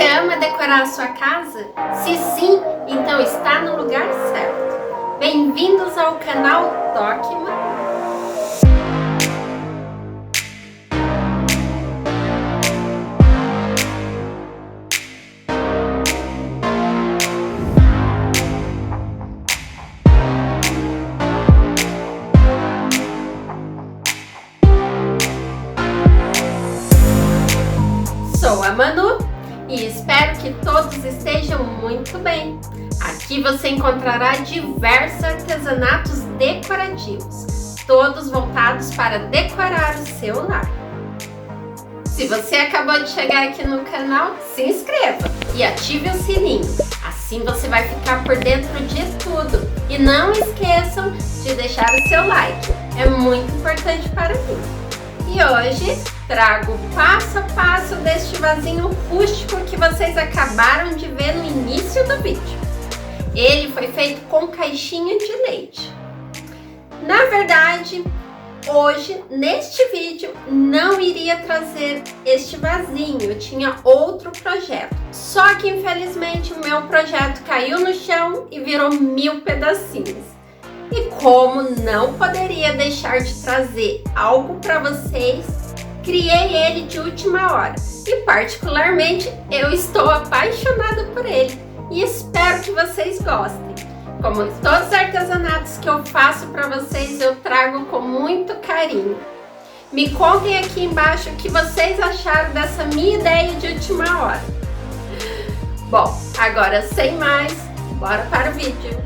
Você ama decorar a sua casa? Se sim, então está no lugar certo. Bem-vindos ao canal Toque-ma. Sou a Manu e espero que todos estejam muito bem. Aqui você encontrará diversos artesanatos decorativos, todos voltados para decorar o seu lar. Se você acabou de chegar aqui no canal, se inscreva e ative o sininho. Assim você vai ficar por dentro de tudo. E não esqueçam de deixar o seu like, é muito importante para mim. E hoje trago passo a passo deste vasinho rústico que vocês acabaram de ver no início do vídeo. Ele foi feito com caixinha de leite. Na verdade, hoje, neste vídeo, não iria trazer este vasinho, eu tinha outro projeto. Só que infelizmente o meu projeto caiu no chão e virou 1000 pedacinhos. E como não poderia deixar de trazer algo para vocês, criei ele de última hora. E particularmente eu estou apaixonada por ele e espero que vocês gostem. Como todos os artesanatos que eu faço para vocês, eu trago com muito carinho. Me contem aqui embaixo o que vocês acharam dessa minha ideia de última hora. Bom, agora sem mais, bora para o vídeo.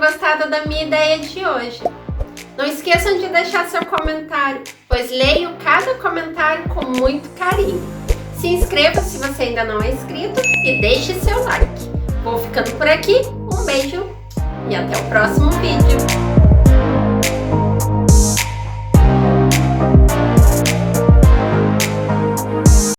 gostado da minha ideia de hoje. Não esqueçam de deixar seu comentário, pois leio cada comentário com muito carinho. Se inscreva se você ainda não é inscrito e deixe seu like. Vou ficando por aqui, um beijo e até o próximo vídeo.